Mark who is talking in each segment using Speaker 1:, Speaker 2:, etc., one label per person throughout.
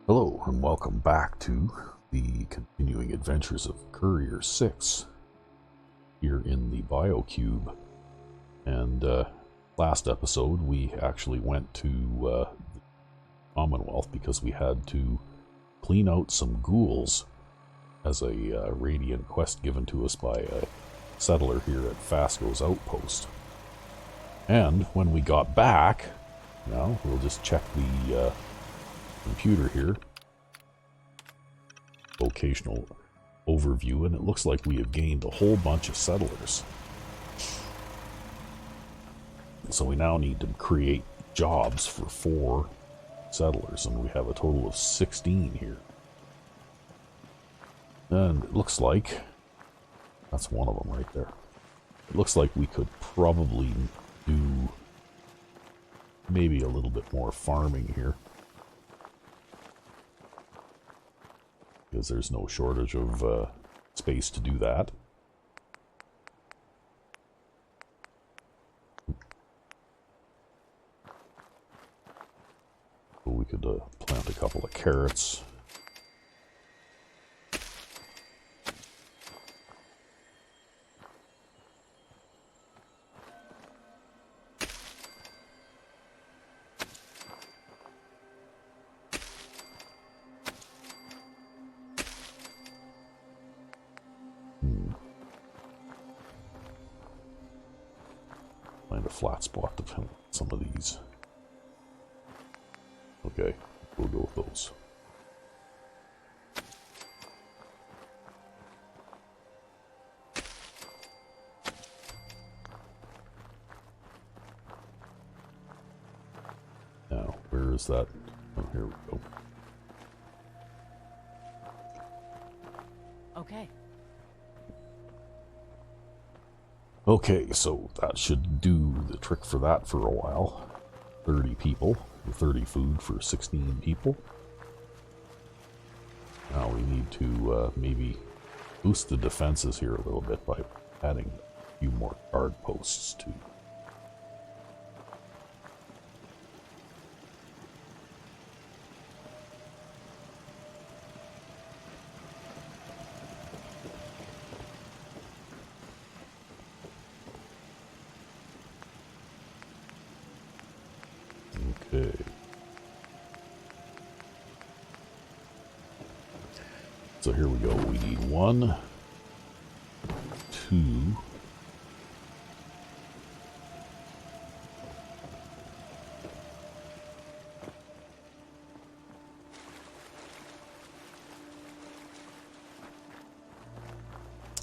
Speaker 1: Hello and welcome back to the continuing adventures of Courier 6 here in the BioCube. And last episode we actually went to the Commonwealth because we had to clean out some ghouls as a radiant quest given to us by a settler here at Fasco's outpost. And when we got back, now we'll just check the computer here, vocational overview, and it looks like we have gained a whole bunch of settlers. So we now need to create jobs for 4 settlers, and we have a total of 16 here. And it looks like that's one of them right there. It looks like we could probably do maybe a little bit more farming here, because there's no shortage of space to do that. So we could plant a couple of carrots. Find a flat spot to plant some of these. Okay, we'll go with those. Now, where is that? Oh, here we go.
Speaker 2: Okay.
Speaker 1: Okay, so that should do the trick for that for a while. 30 people, 30 food for 16 people. Now we need to maybe boost the defenses here a little bit by adding a few more guard posts too. Okay. So here we go. We need 1, 2,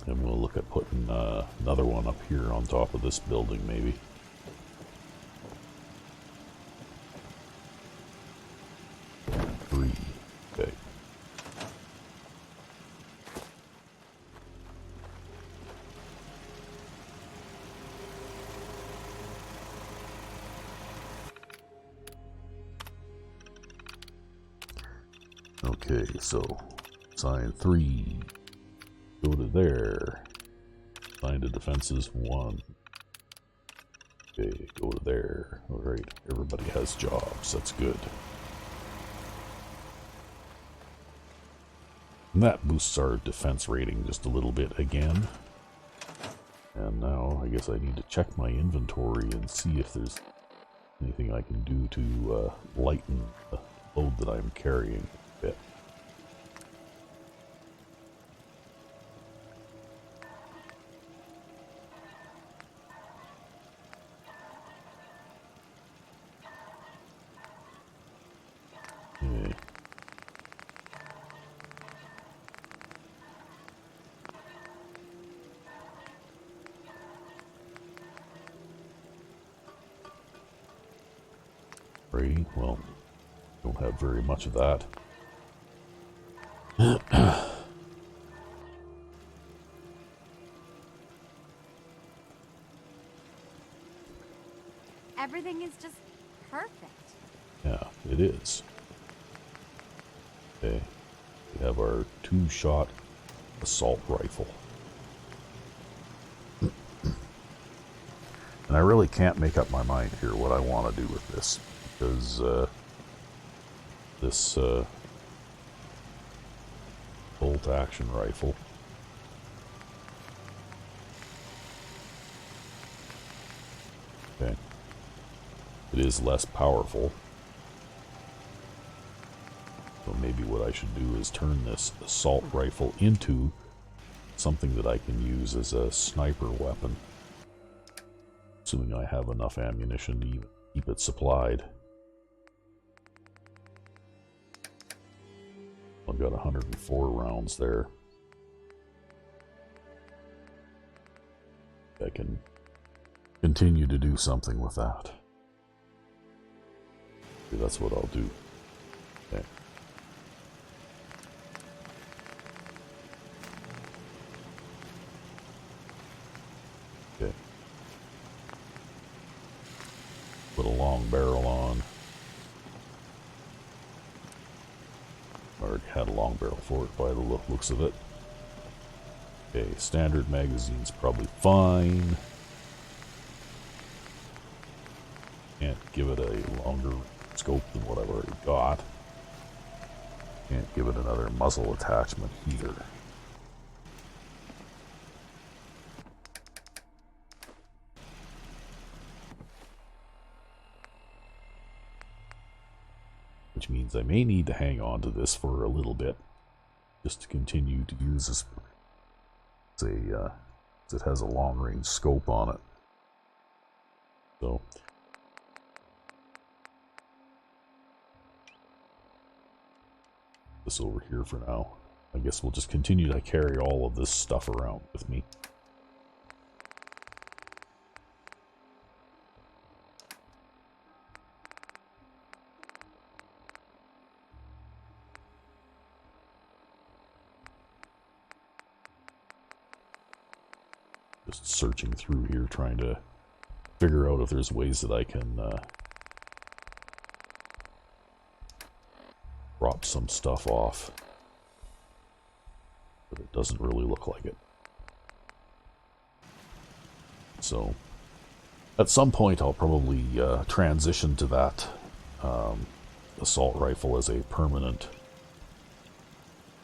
Speaker 1: and we'll look at putting another one up here on top of this building maybe. Okay. Okay, so sign 3, go to there, sign to defenses 1. Okay, go to there. Alright, everybody has jobs, that's good. And that boosts our defense rating just a little bit again. And now I guess I need to check my inventory and see if there's anything I can do to lighten the load that I'm carrying a bit. Okay. Right, well, don't have very much of that.
Speaker 2: Everything is just perfect.
Speaker 1: Yeah, it is. Okay, we have our 2-shot assault rifle. And I really can't make up my mind here what I want to do with this, because this bolt action rifle. Okay. It is less powerful. So maybe what I should do is turn this assault rifle into something that I can use as a sniper weapon. Assuming I have enough ammunition to even keep it supplied. I've got 104 rounds there. I can continue to do something with that. Okay, that's what I'll do. Okay. Okay. Put a long barrel on. I already had a long barrel for it by the looks of it. Okay, standard magazine's probably fine. Can't give it a longer scope than what I've already got. Can't give it another muzzle attachment either. Which means I may need to hang on to this for a little bit, just to continue to use this. It has a long-range scope on it. So this over here for now. I guess we'll just continue to carry all of this stuff around with me. Just searching through here, trying to figure out if there's ways that I can drop some stuff off. But it doesn't really look like it. So, at some point I'll probably transition to that assault rifle as a permanent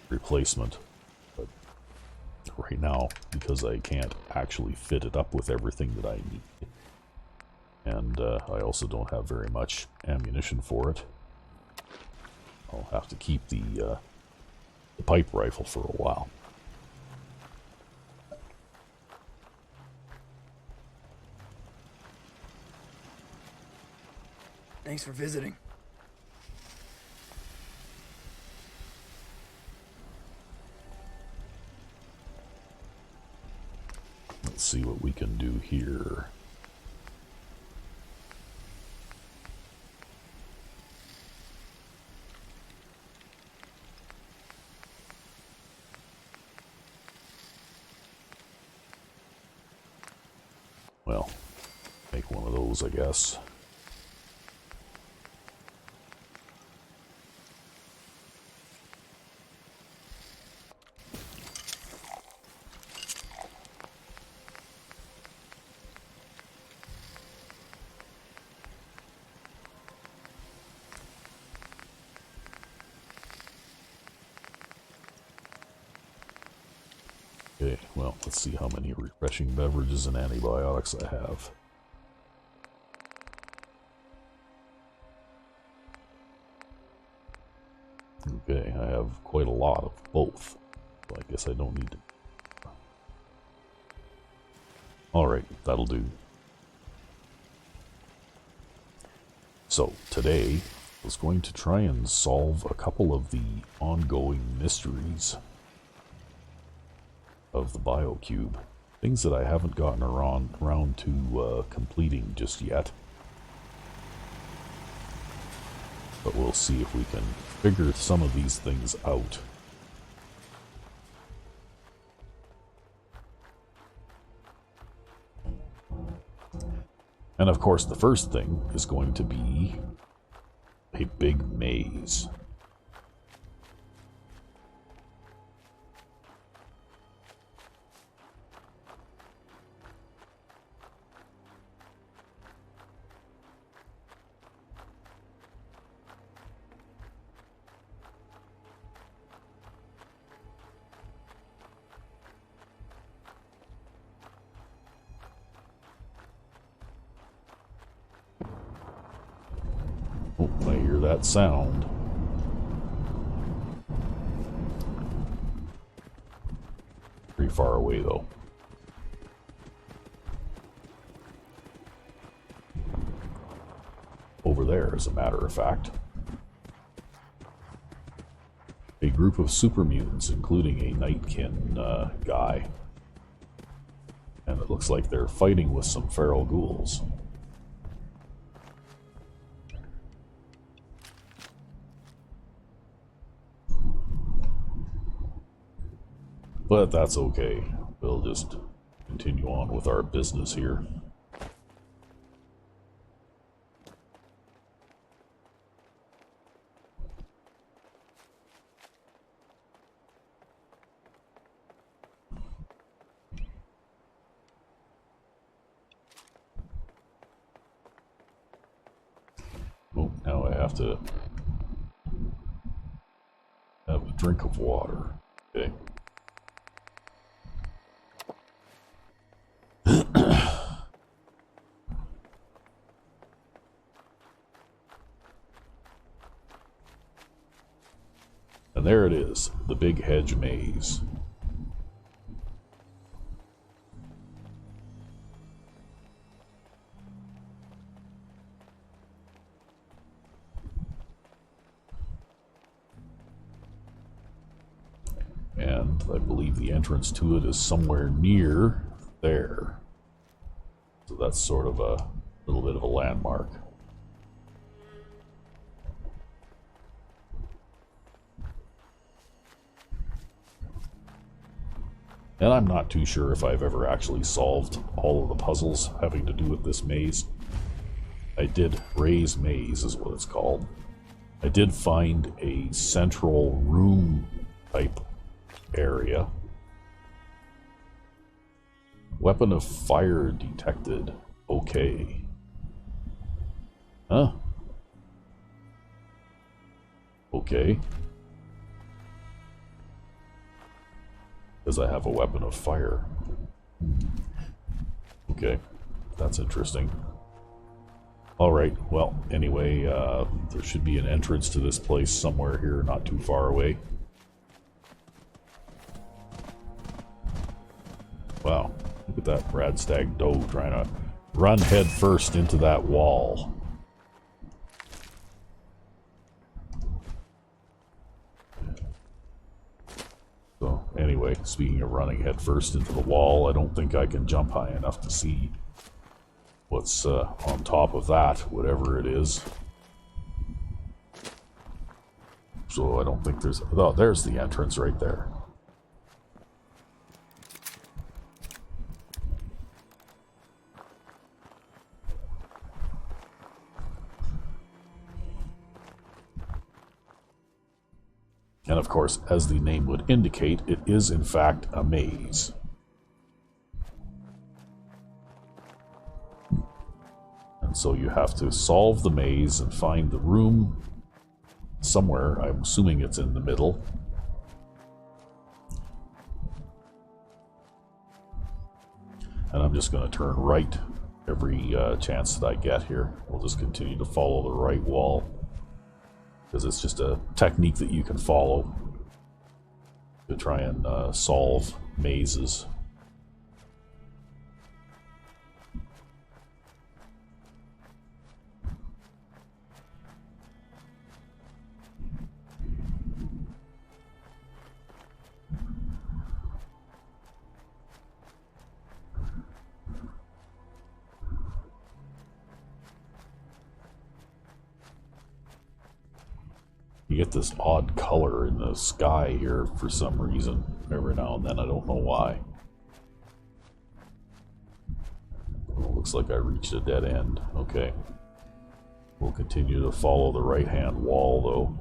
Speaker 1: replacement. But right now, because I can't actually fit it up with everything that I need, and I also don't have very much ammunition for it, I'll have to keep the pipe rifle for a while.
Speaker 3: Thanks for visiting.
Speaker 1: Let's see what we can do here. Well, make one of those, I guess. Okay, well, let's see how many refreshing beverages and antibiotics I have. Okay, I have quite a lot of both. So I guess I don't need to. Alright, that'll do. So, today, I was going to try and solve a couple of the ongoing mysteries of the BioCube. Things that I haven't gotten around to completing just yet. But we'll see if we can figure some of these things out. And of course, the first thing is going to be a big maze. that sound. Pretty far away, though. Over there, as a matter of fact. A group of super mutants, including a Nightkin guy. And it looks like they're fighting with some feral ghouls. But that's okay. We'll just continue on with our business here. Oh, now I have to have a drink of water. Okay. And there it is, the Big Hedge Maze. And I believe the entrance to it is somewhere near there. So that's sort of a little bit of a landmark. And I'm not too sure if I've ever actually solved all of the puzzles having to do with this maze. I did raise maze is what it's called. I did find a central room type area. Weapon of fire detected. Okay. Huh? Okay. Because I have a weapon of fire. Okay. That's interesting. Alright, well, anyway, there should be an entrance to this place somewhere here, not too far away. Wow, look at that Radstag doe trying to run head first into that wall. So, anyway, speaking of running head first into the wall, I don't think I can jump high enough to see what's on top of that, whatever it is. So I don't think there's... Oh, there's the entrance right there. And of course, as the name would indicate, it is in fact a maze. And so you have to solve the maze and find the room somewhere. I'm assuming it's in the middle. And I'm just going to turn right every chance that I get here. We'll just continue to follow the right wall, because it's just a technique that you can follow to try and solve mazes. You get this odd color in the sky here for some reason, every now and then. I don't know why. Well, looks like I reached a dead end. Okay. We'll continue to follow the right-hand wall, though.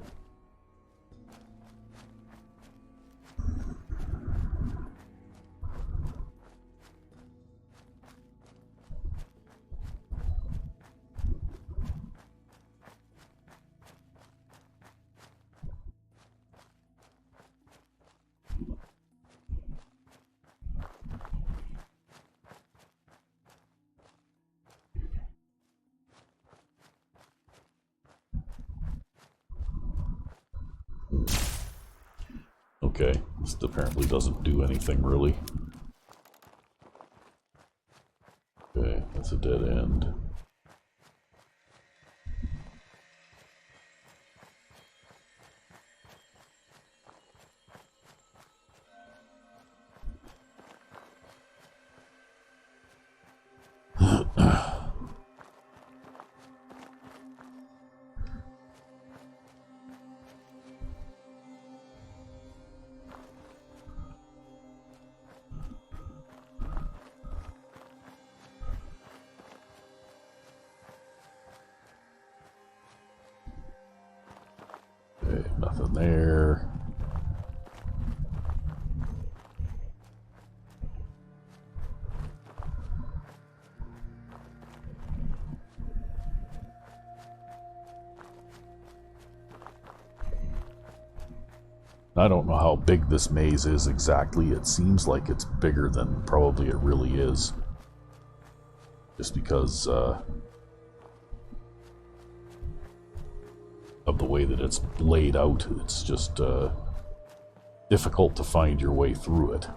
Speaker 1: Okay, this apparently doesn't do anything really. Okay, that's a dead end. Okay, nothing there. I don't know how big this maze is exactly. It seems like it's bigger than probably it really is. Just because of the way that it's laid out. It's just difficult to find your way through it.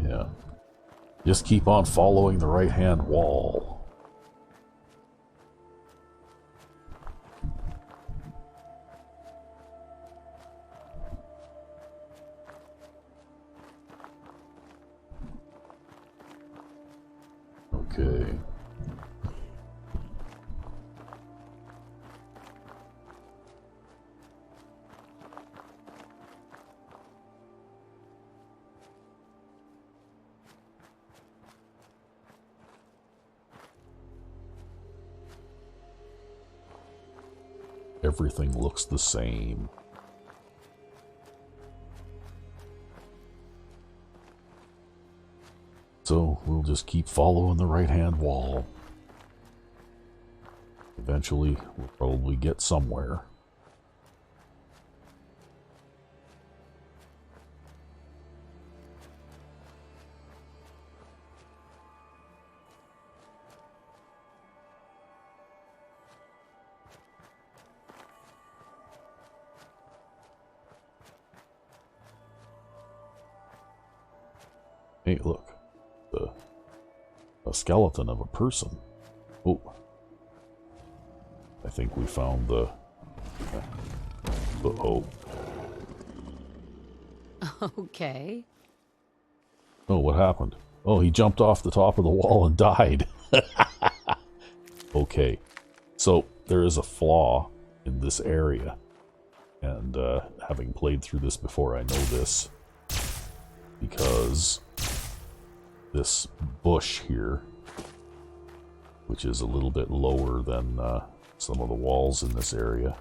Speaker 1: Yeah. Just keep on following the right-hand wall. Okay. Everything looks the same. So we'll just keep following the right-hand wall. Eventually, we'll probably get somewhere. Hey, look. A skeleton of a person. Oh. I think we found the... oh.
Speaker 3: Okay.
Speaker 1: Oh, what happened? Oh, he jumped off the top of the wall and died. Okay. So, there is a flaw in this area. And, having played through this before, I know this. Because this bush here, which is a little bit lower than some of the walls in this area,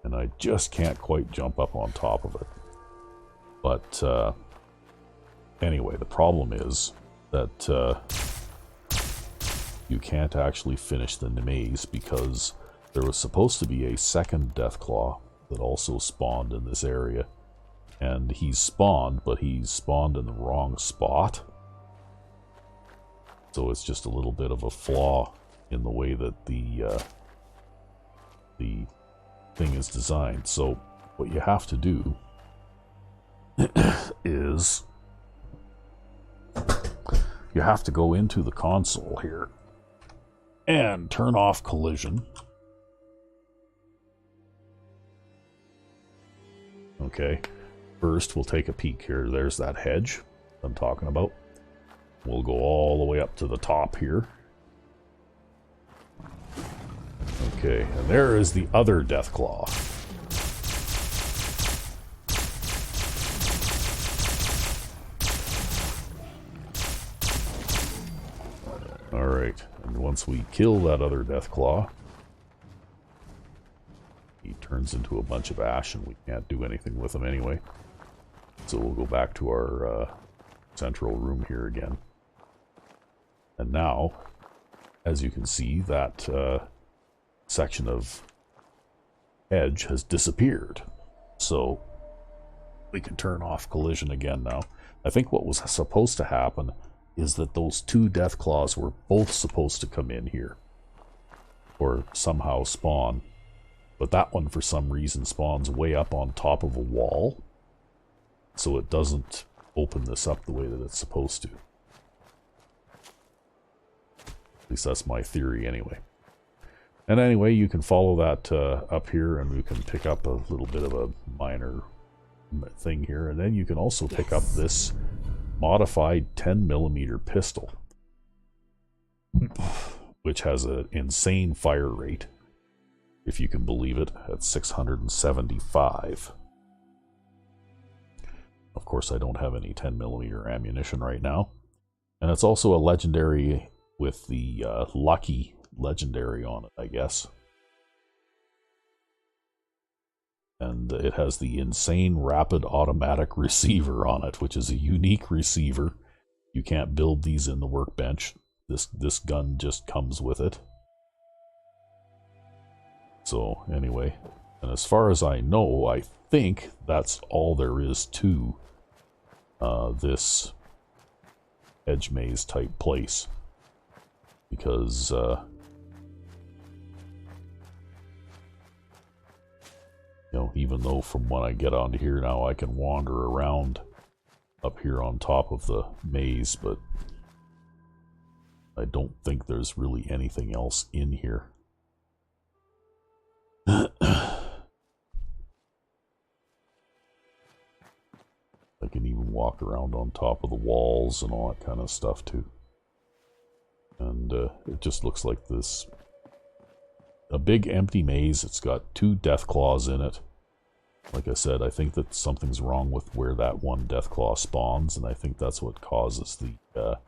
Speaker 1: and I just can't quite jump up on top of it. But anyway, the problem is that you can't actually finish the maze because there was supposed to be a second Deathclaw that also spawned in this area. And he's spawned, but he's spawned in the wrong spot. So it's just a little bit of a flaw in the way that the thing is designed. So what you have to do is you have to go into the console here and turn off collision. Okay. First, we'll take a peek here. There's that hedge I'm talking about. We'll go all the way up to the top here. Okay, and there is the other Deathclaw. Alright, and once we kill that other Deathclaw, he turns into a bunch of ash and we can't do anything with him anyway. So we'll go back to our central room here again. And now, as you can see, that section of edge has disappeared. So we can turn off collision again now. I think what was supposed to happen is that those two death claws were both supposed to come in here. Or somehow spawn. But that one, for some reason, spawns way up on top of a wall. So it doesn't open this up the way that it's supposed to. At least that's my theory anyway. And anyway, you can follow that up here, and we can pick up a little bit of a minor thing here. And then you can also pick up this modified 10mm pistol, which has an insane fire rate, if you can believe it, at 675. Of course, I don't have any 10mm ammunition right now. And it's also a legendary with the Lucky legendary on it, I guess. And it has the insane rapid automatic receiver on it, which is a unique receiver. You can't build these in the workbench. This gun just comes with it. So anyway, and as far as I know, I think that's all there is to this edge maze type place. Because you know, even though from when I get onto here now I can wander around up here on top of the maze, but I don't think there's really anything else in here. I can even walk around on top of the walls and all that kind of stuff too. And it just looks like this, a big empty maze. It's got two death claws in it. Like I said, I think that something's wrong with where that one death claw spawns, and I think that's what causes the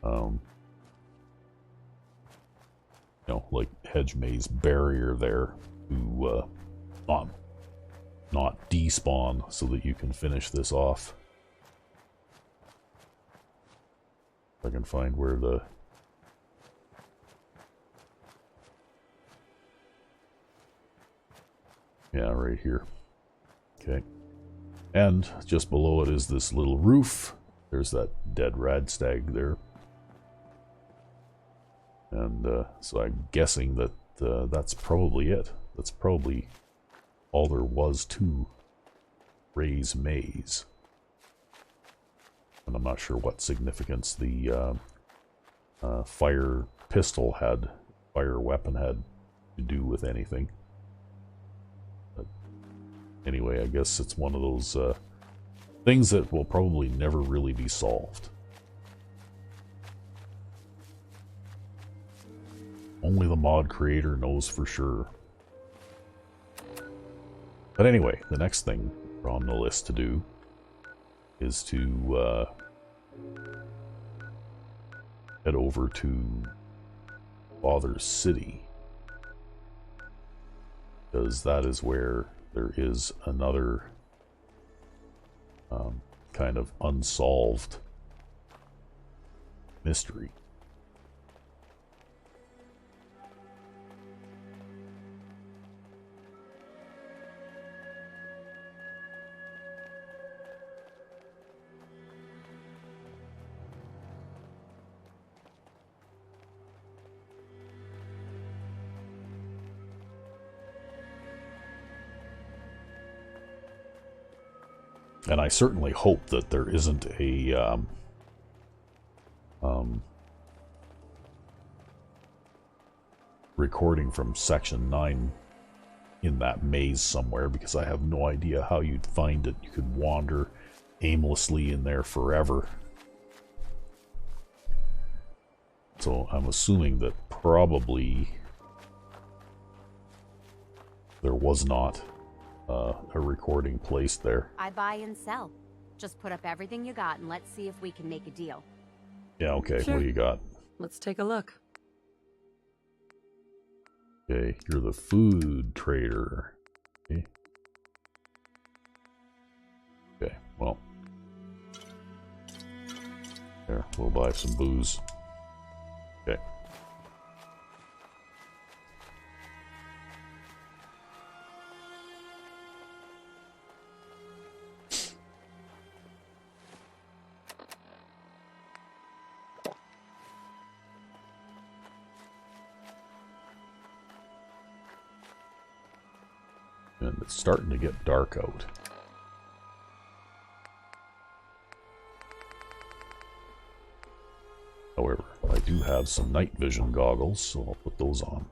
Speaker 1: you know, like hedge maze barrier there to not despawn, so that you can finish this off. If I can find where the right here. Okay. And just below it is this little roof. There's that dead radstag there. And so I'm guessing that that's probably it. That's probably all there was to Ray's Maze. And I'm not sure what significance the fire weapon had to do with anything. But anyway, I guess it's one of those things that will probably never really be solved. Only the mod creator knows for sure. But anyway, the next thing on the list to do is to head over to Father's City, because that is where there is another kind of unsolved mystery. And I certainly hope that there isn't a recording from Section 9 in that maze somewhere, because I have no idea how you'd find it. You could wander aimlessly in there forever. So I'm assuming that probably there was not a recording placed there.
Speaker 2: I buy and sell. Just put up everything you got and let's see if we can make a deal.
Speaker 1: Yeah, okay.
Speaker 3: Sure.
Speaker 1: What do you got?
Speaker 3: Let's take a look.
Speaker 1: Okay, you're the food trader. Okay. Okay, well. There, we'll buy some booze. Okay. And it's starting to get dark out. However, I do have some night vision goggles, so I'll put those on.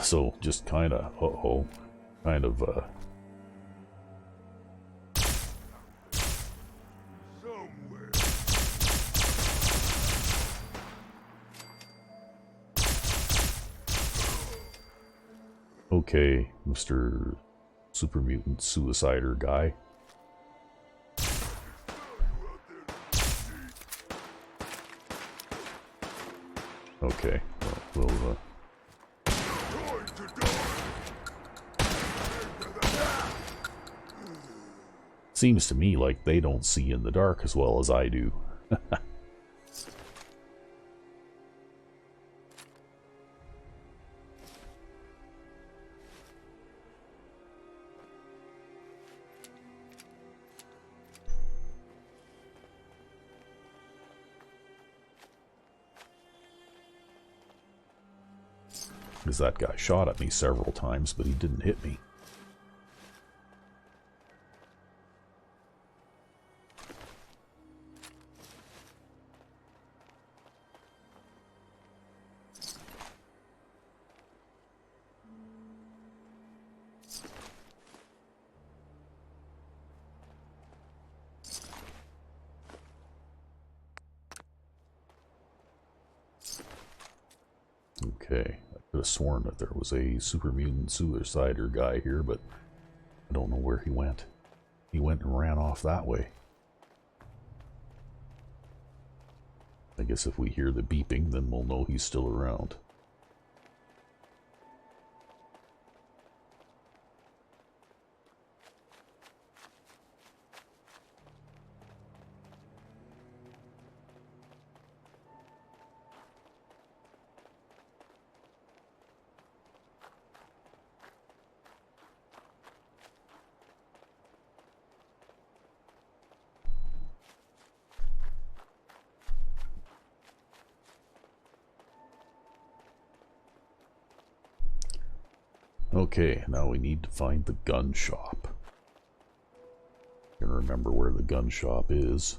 Speaker 1: So just kind of, okay, Mr. Super Mutant Suicider guy. Okay, well, we'll, seems to me like they don't see in the dark as well as I do. Because that guy shot at me several times, but he didn't hit me. Okay, I could have sworn that there was a Super Mutant Suicider guy here, but I don't know where he went. He went and ran off that way. I guess if we hear the beeping, then we'll know he's still around. Okay, now we need to find the gun shop. Can remember where the gun shop is.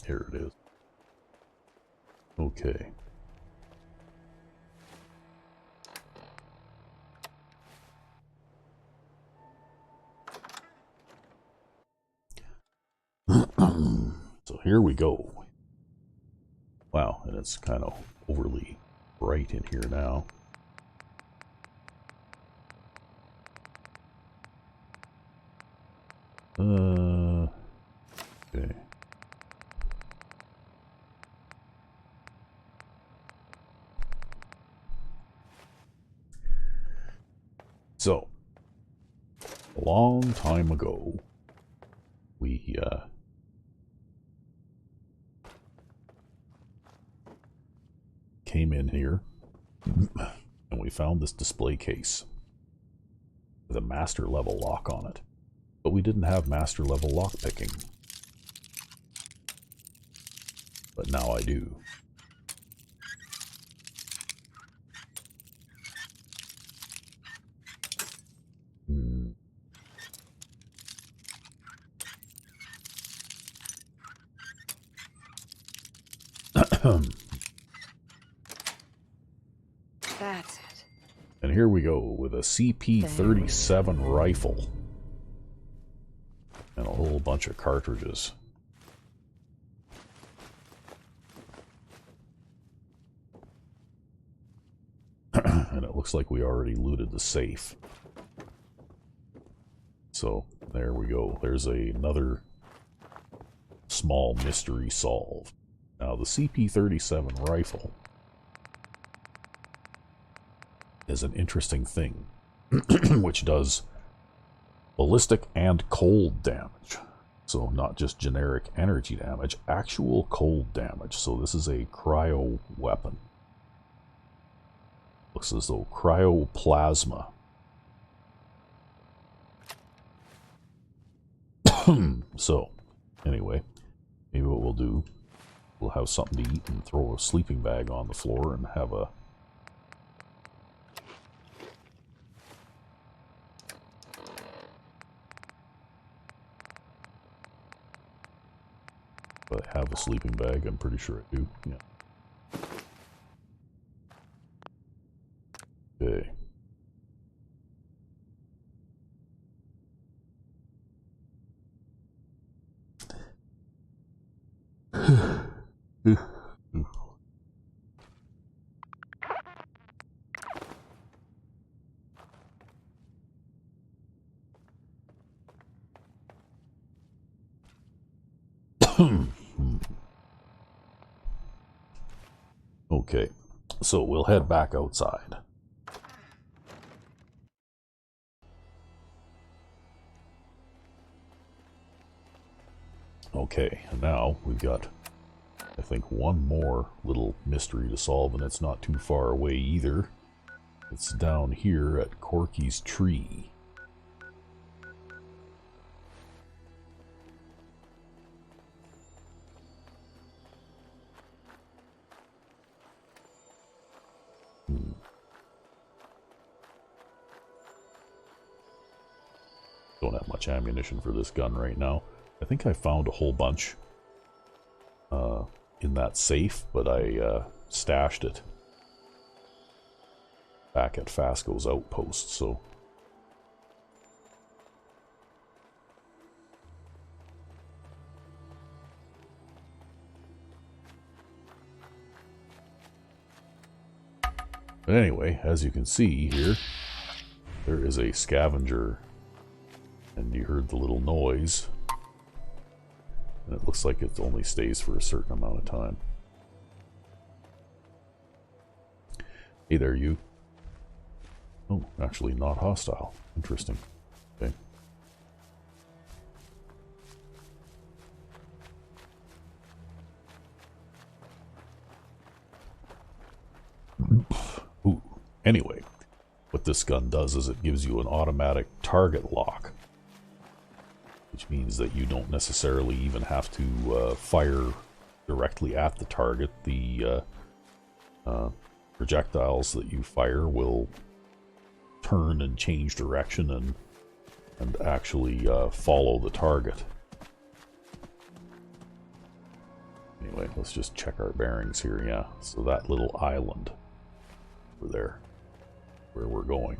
Speaker 1: Here it is. Okay. So here we go. Wow, and it's kind of overly bright in here now. Okay. So, a long time ago, we came in here and we found this display case with a master level lock on it, but we didn't have master level lock picking. But now I do.
Speaker 3: That's it.
Speaker 1: And here we go with a CP-37 rifle. And a whole bunch of cartridges. And it looks like we already looted the safe. So, there we go. There's another small mystery solved. Now, the CP-37 rifle is an interesting thing, which does ballistic and cold damage. So, not just generic energy damage, actual cold damage. So, this is a cryo weapon. Looks as though cryoplasma. So, anyway, maybe what we'll do, we'll have something to eat and throw a sleeping bag on the floor and have a sleeping bag, I'm pretty sure I do, yeah. Okay. Okay, so we'll head back outside. Okay, and now we've got, I think, one more little mystery to solve, and it's not too far away either. It's down here at Corky's tree. Don't have much ammunition for this gun right now. I think I found a whole bunch in that safe, but I stashed it back at Fasco's outpost, so... But anyway, as you can see here, there is a scavenger, and you heard the little noise. And it looks like it only stays for a certain amount of time. Hey there, you. Oh, actually not hostile. Interesting. Okay. Ooh. Anyway, what this gun does is it gives you an automatic target lock. Which means that you don't necessarily even have to fire directly at the target. The projectiles that you fire will turn and change direction and actually follow the target. Anyway, let's just check our bearings here. Yeah, so that little island over there, where we're going.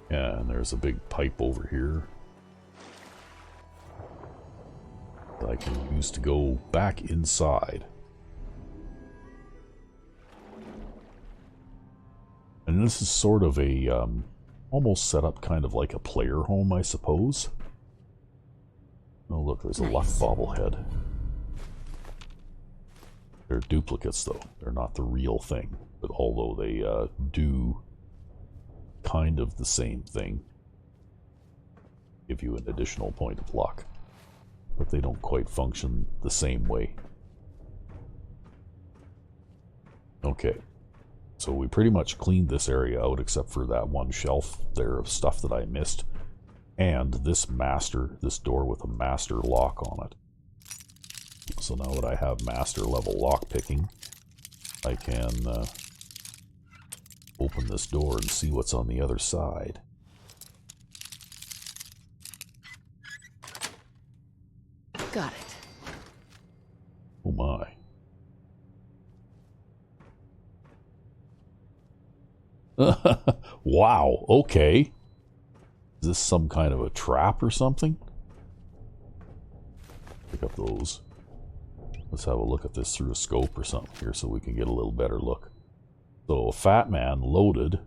Speaker 1: Yeah, and there's a big pipe over here that I can use to go back inside. And this is sort of a, almost set up kind of like a player home, I suppose. Oh look, there's a luck bobblehead. They're duplicates, though. They're not the real thing. But although they do kind of the same thing, give you an additional point of luck. But they don't quite function the same way. Okay. So we pretty much cleaned this area out except for that one shelf there of stuff that I missed. And this door with a master lock on it. So now that I have master level lock picking, I can open this door and see what's on the other side.
Speaker 3: Got it.
Speaker 1: Oh my. Wow, okay. Is this some kind of a trap or something? Pick up those. Let's have a look at this through a scope or something here so we can get a little better look. So a fat man loaded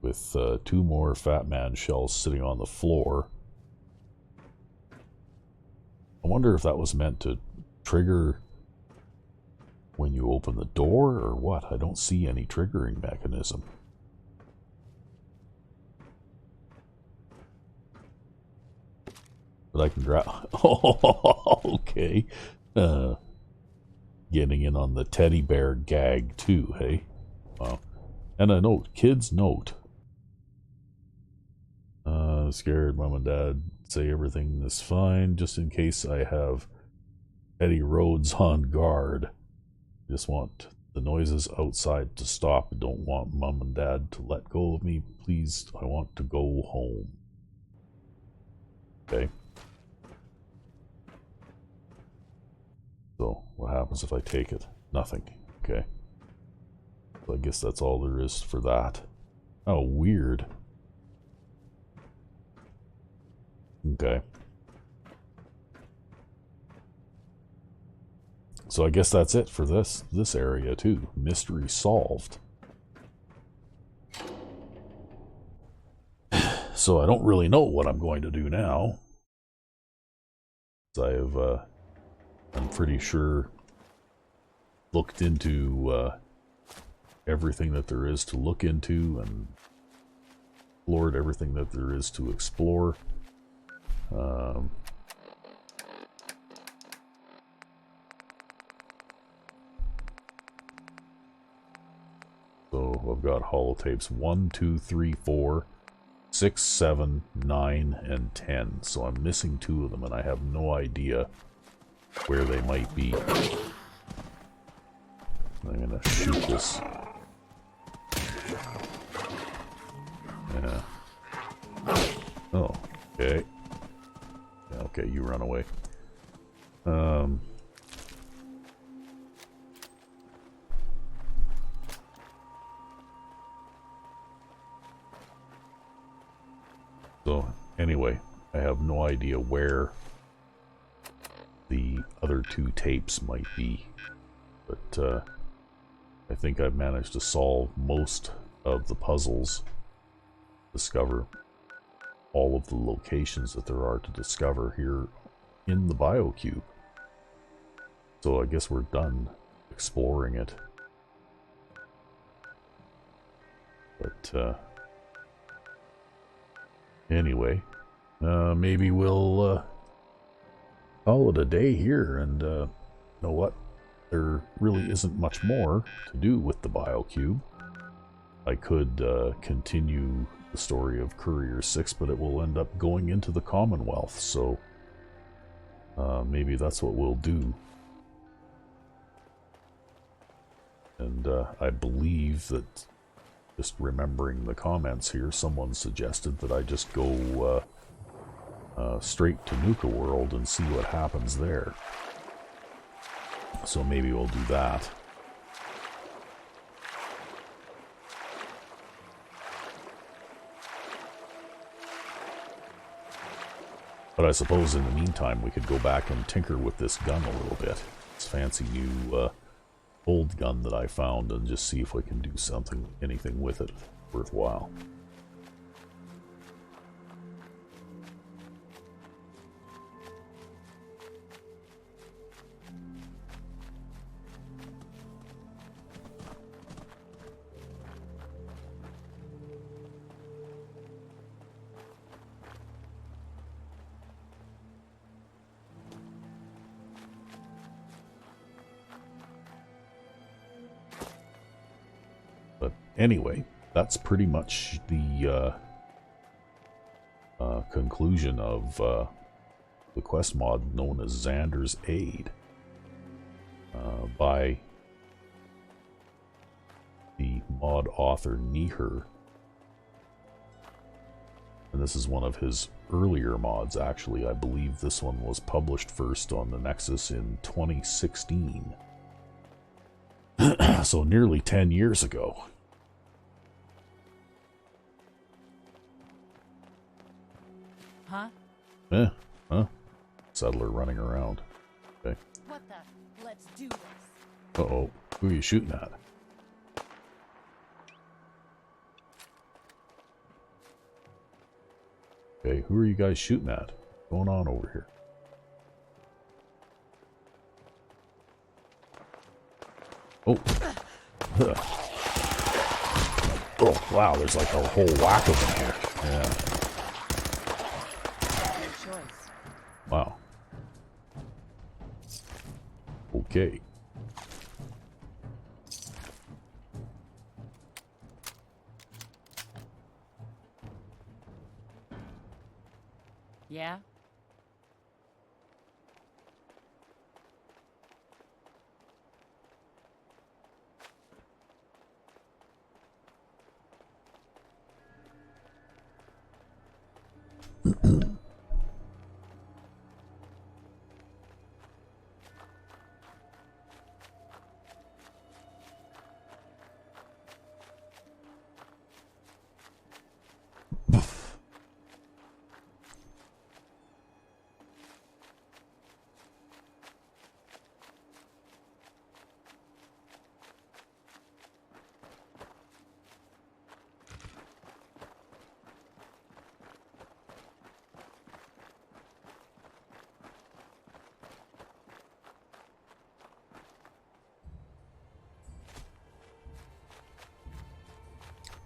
Speaker 1: with 2 more fat man shells sitting on the floor. I wonder if that was meant to trigger when you open the door or what. I don't see any triggering mechanism. But I can grab... Oh, okay. Getting in on the teddy bear gag too, hey? Wow. And a note. Kid's note. Scared mom and dad say everything is fine just in case I have Eddie Rhodes on guard. Just want the noises outside to stop. Don't want mom and dad to let go of me. Please, I want to go home. Okay. So, what happens if I take it? Nothing. Okay. So I guess that's all there is for that. Oh, weird. Okay. So I guess that's it for this area too. Mystery solved. So I don't really know what I'm going to do now. I have, I'm pretty sure, looked into everything that there is to look into and explored everything that there is to explore. So I've got holotapes 1, 2, 3, 4, 6, 7, 9, and 10. So I'm missing 2 of them, and I have no idea where they might be. I'm gonna shoot this. Yeah. Oh, okay. Yeah, okay, you run away. So, anyway, I have no idea where the other 2 tapes might be. But, I think I've managed to solve most of the puzzles. Discover all of the locations that there are to discover here in the BioCube. So I guess we're done exploring it. But, anyway, maybe we'll call it a day here, and you know what? There really isn't much more to do with the BioCube. I could continue the story of Courier 6, but it will end up going into the Commonwealth, so maybe that's what we'll do. And I believe that, just remembering the comments here, someone suggested that I just go straight to Nuka World and see what happens there. So maybe we'll do that. But I suppose in the meantime we could go back and tinker with this gun a little bit. This fancy new old gun that I found, and just see if we can do anything with it worthwhile. Anyway, that's pretty much the conclusion of the quest mod known as Xander's Aid by the mod author Neher. And this is one of his earlier mods, actually. I believe this one was published first on the Nexus in 2016. So nearly 10 years ago.
Speaker 3: Huh?
Speaker 1: Huh? Settler running around. Okay.
Speaker 3: What the? Let's do this.
Speaker 1: Uh-oh. Who are you shooting at? Okay, who are you guys shooting at? What's going on over here? Oh. Ugh. Oh, wow, there's like a whole whack of them here. Yeah.
Speaker 3: Good choice.
Speaker 1: Wow. Okay.
Speaker 3: Yeah?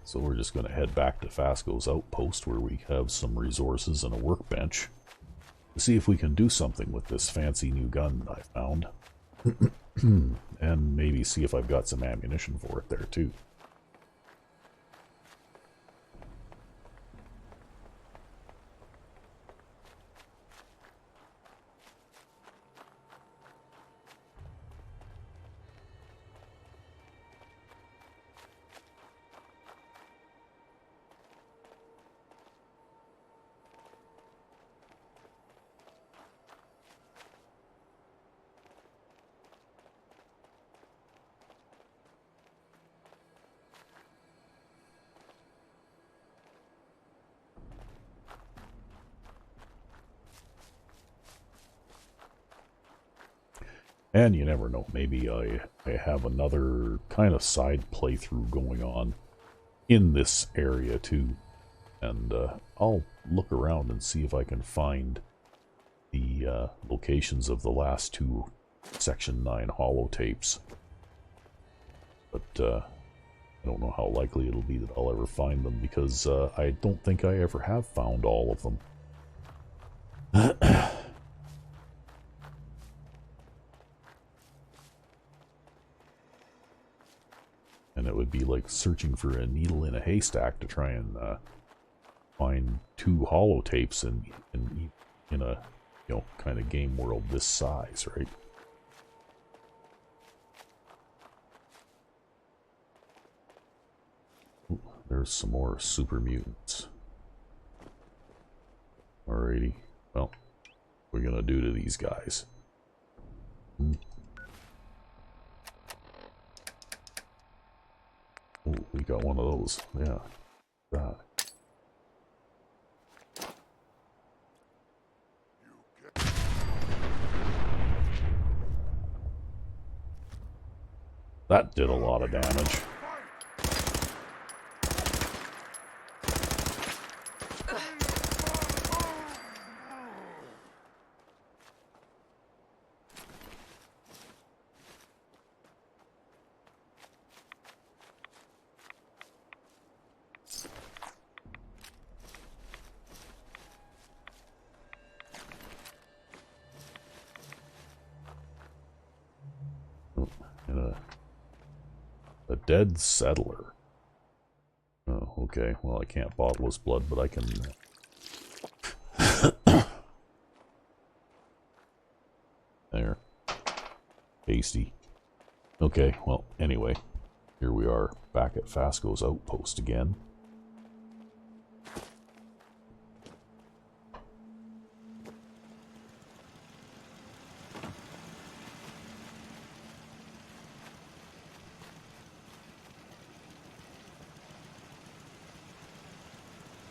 Speaker 1: So we're just going to head back to Fasco's outpost where we have some resources and a workbench to see if we can do something with this fancy new gun I found. And maybe see if I've got some ammunition for it there too. And you never know, maybe I have another kind of side playthrough going on in this area too. And I'll look around and see if I can find the locations of the last two Section 9 holotapes. But I don't know how likely it'll be that I'll ever find them, because I don't think I ever have found all of them. And it would be like searching for a needle in a haystack to try and find two holotapes in a, you know, kind of game world this size, right? Ooh, there's some more super mutants. Alrighty, well, what are we gonna do to these guys? Oh, we got one of those. Yeah. That. That did a lot of damage. And a dead settler. Okay, well, I can't bottle his blood, but I can... There. Tasty. Okay, well, anyway. Here we are, back at Fasco's outpost again.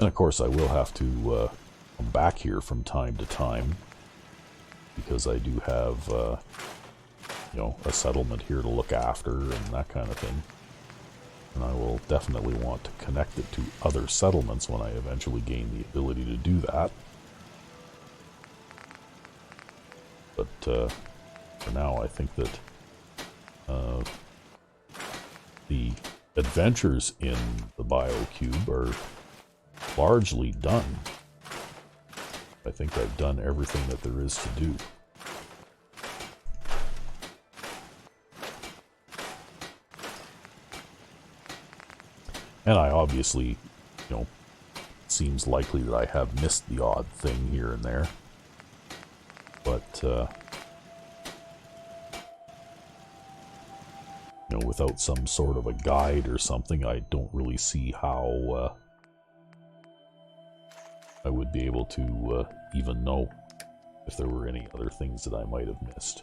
Speaker 1: And of course I will have to come back here from time to time, because I do have, you know, a settlement here to look after and that kind of thing. And I will definitely want to connect it to other settlements when I eventually gain the ability to do that. But for now, I think that the adventures in the BioCube are largely done. I think I've done everything that there is to do. And I obviously, you know, it seems likely that I have missed the odd thing here and there. But, you know, without some sort of a guide or something, I don't really see how I would be able to even know if there were any other things that I might have missed.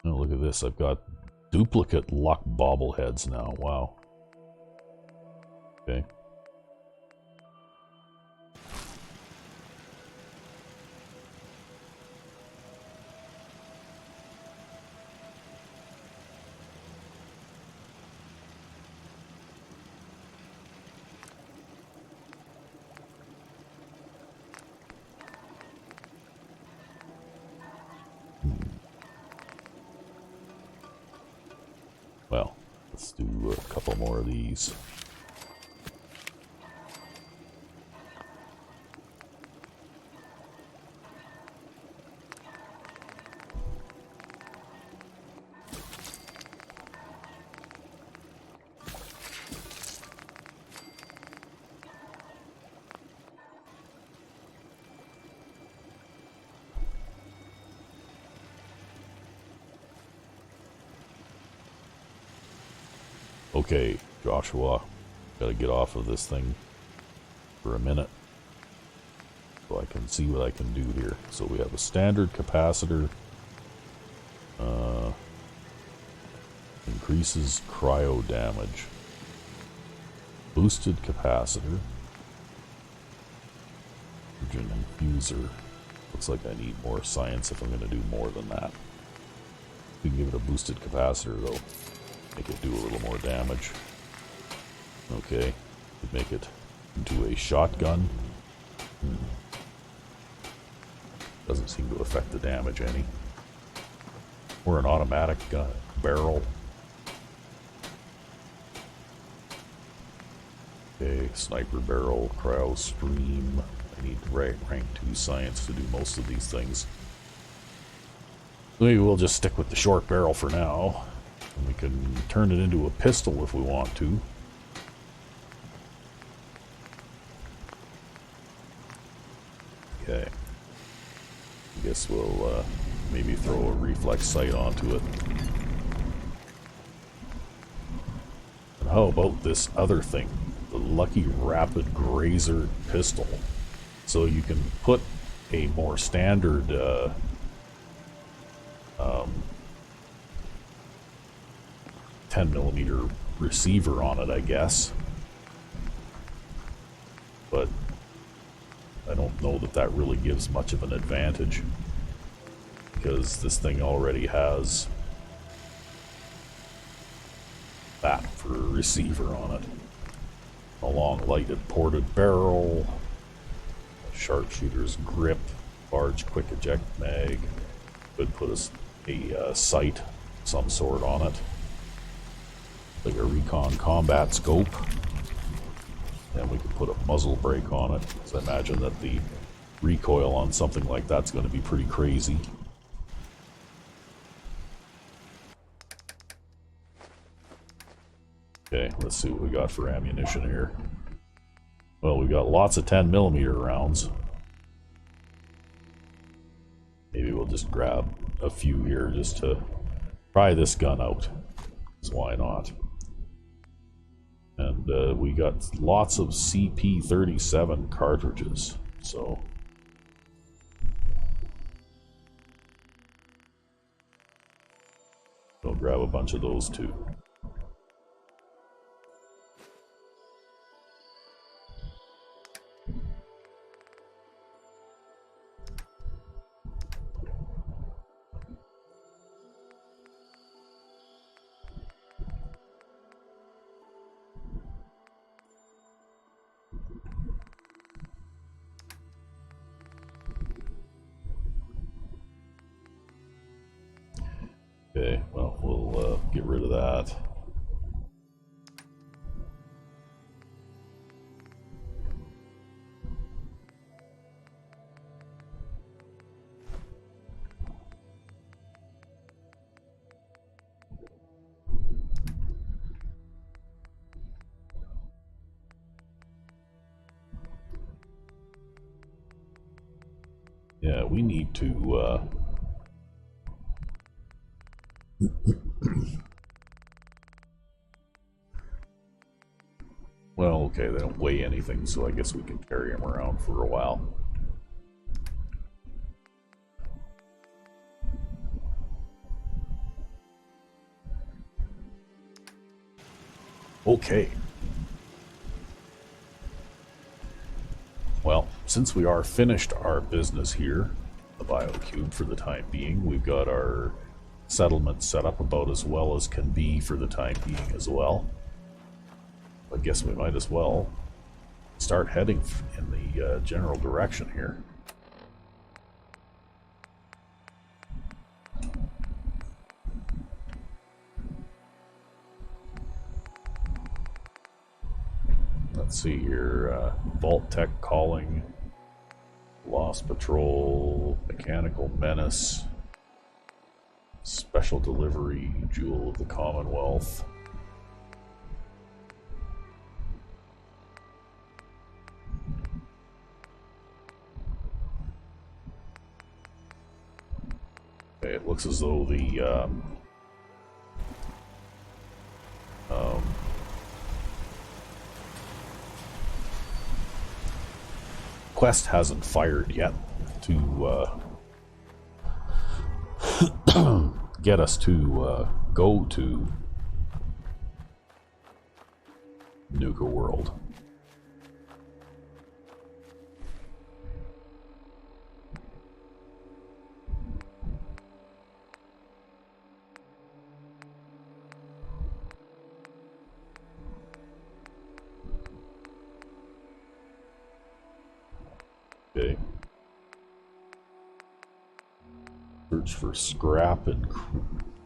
Speaker 1: Oh, look at this. I've got duplicate luck bobbleheads now. Wow. Okay. Well, let's do a couple more of these. Okay, Joshua, gotta get off of this thing for a minute so I can see what I can do here. So we have a standard capacitor, increases cryo damage, boosted capacitor, hydrogen infuser. Looks like I need more science if I'm going to do more than that. We can give it a boosted capacitor though. Make it do a little more damage. Okay, could make it into a shotgun. Doesn't seem to affect the damage any. Or an automatic barrel. Okay, sniper barrel, cryo stream. I need rank 2 science to do most of these things. Maybe we'll just stick with the short barrel for now. And we can turn it into a pistol if we want to. Okay. I guess we'll maybe throw a reflex sight onto it. And how about this other thing? The Lucky Rapid Grazer pistol. So you can put a more standard 10mm receiver on it, I guess. But I don't know that that really gives much of an advantage, because this thing already has that for a receiver on it. A long lighted ported barrel, a sharpshooter's grip, large quick eject mag. Could put a sight of some sort on it, like a recon combat scope. And we could put a muzzle brake on it, because I imagine that the recoil on something like that's going to be pretty crazy. Okay, let's see what we got for ammunition here. Well, we got lots of 10mm rounds. Maybe we'll just grab a few here just to try this gun out. So why not? And we got lots of CP37 cartridges. So we'll grab a bunch of those too. Okay, well, we'll get rid of that. Yeah, we need to well, okay, they don't weigh anything, so I guess we can carry them around for a while. Okay. Well, since we are finished our business here, the BioCube for the time being, we've got our settlement set up about as well as can be for the time being as well. I guess we might as well start heading in the general direction here. Let's see here, Vault Tech calling, Lost Patrol, Mechanical Menace, Special Delivery, Jewel of the Commonwealth. Okay, it looks as though the quest hasn't fired yet to get us to go to Nuka World. Okay. Search for scrap and...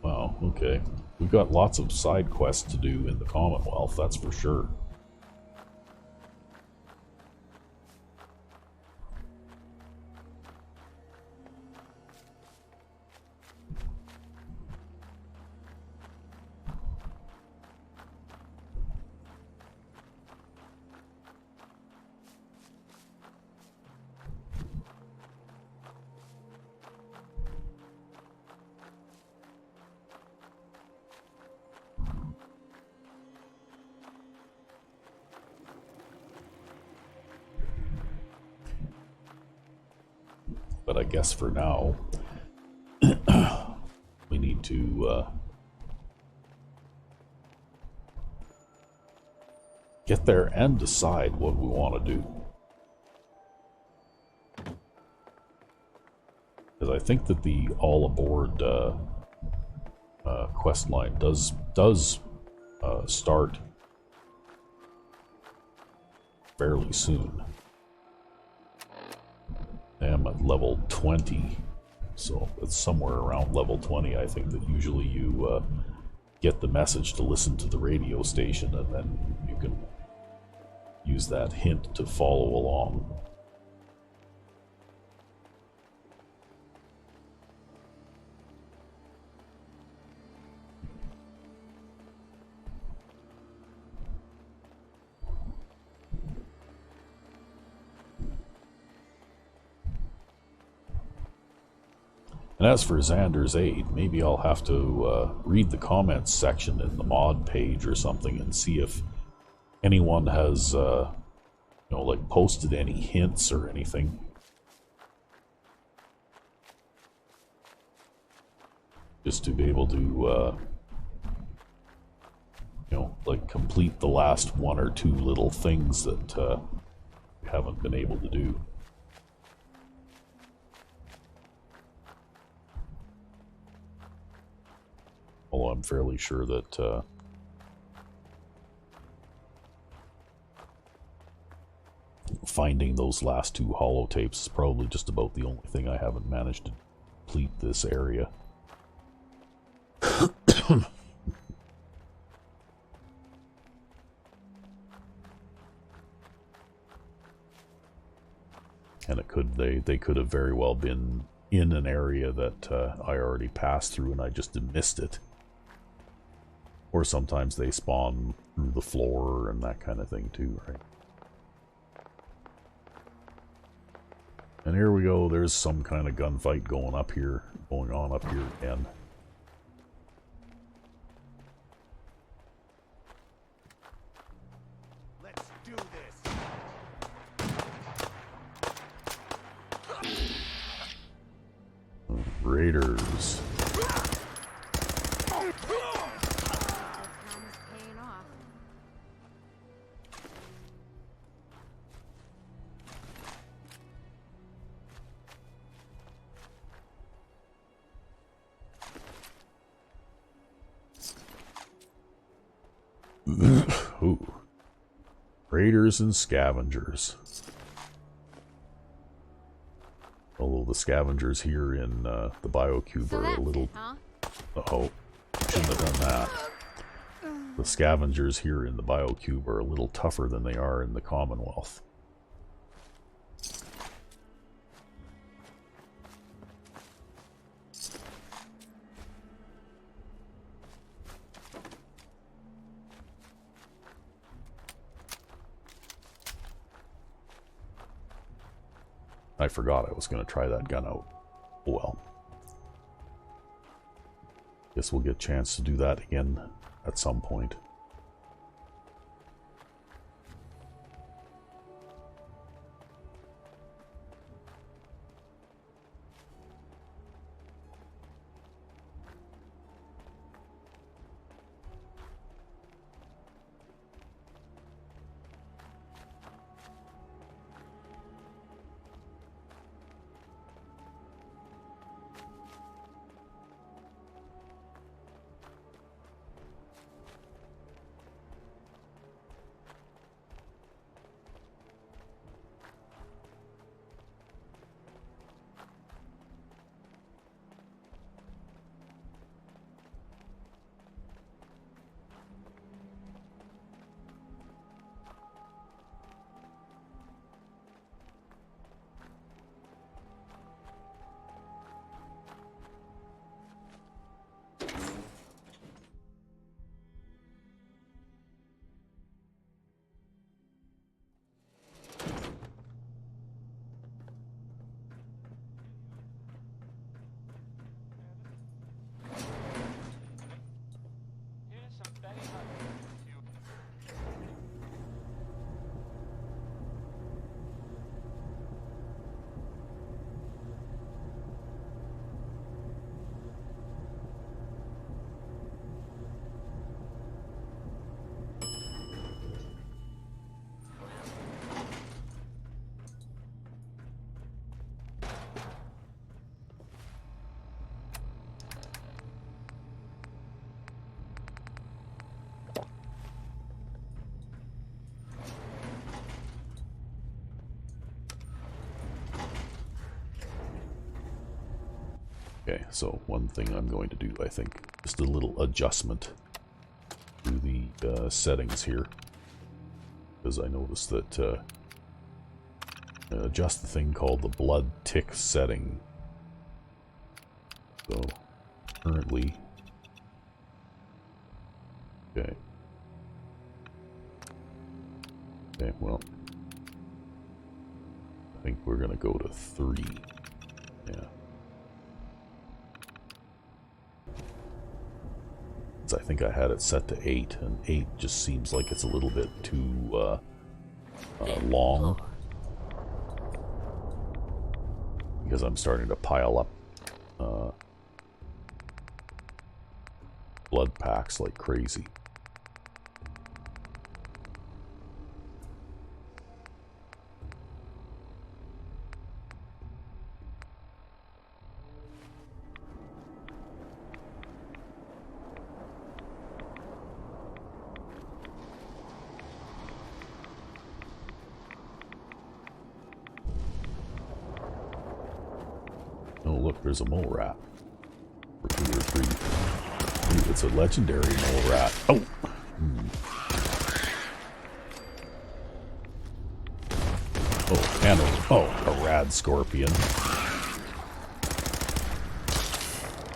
Speaker 1: Wow, okay. We've got lots of side quests to do in the Commonwealth, that's for sure. But I guess for now, we need to get there and decide what we want to do. Because I think that the all aboard quest line does start fairly soon. I am at level 20, so it's somewhere around level 20. I think that usually you get the message to listen to the radio station, and then you can use that hint to follow along. And as for Xander's aid, maybe I'll have to read the comments section in the mod page or something and see if anyone has, like posted any hints or anything. Just to be able to, like complete the last one or two little things that we haven't been able to do. Although I'm fairly sure that finding those last two holotapes is probably just about the only thing I haven't managed to complete this area. And they could have very well been in an area that I already passed through and I just missed it. Or sometimes they spawn through the floor and that kind of thing too, right? And here we go, there's some kind of gunfight going on up here again.
Speaker 4: Let's do this.
Speaker 1: Raiders. Ooh. Raiders and scavengers. Although the scavengers here in the biocube are a little... Uh-oh. Shouldn't have done that. The scavengers here in the biocube are a little tougher than they are in the Commonwealth. I forgot I was going to try that gun out. Oh well. Guess we'll get a chance to do that again at some point. Okay, so one thing I'm going to do, I think, just a little adjustment to the settings here. Because I noticed that adjust the thing called the blood tick setting. So, currently... Okay. Okay, well... I think we're gonna go to 3. Yeah. I think I had it set to 8, and 8 just seems like it's a little bit too long. Because I'm starting to pile up blood packs like crazy. Oh, look, there's a mole rat. Or 2 or 3. Ooh, it's a legendary mole rat. Oh! Oh, and a rad scorpion.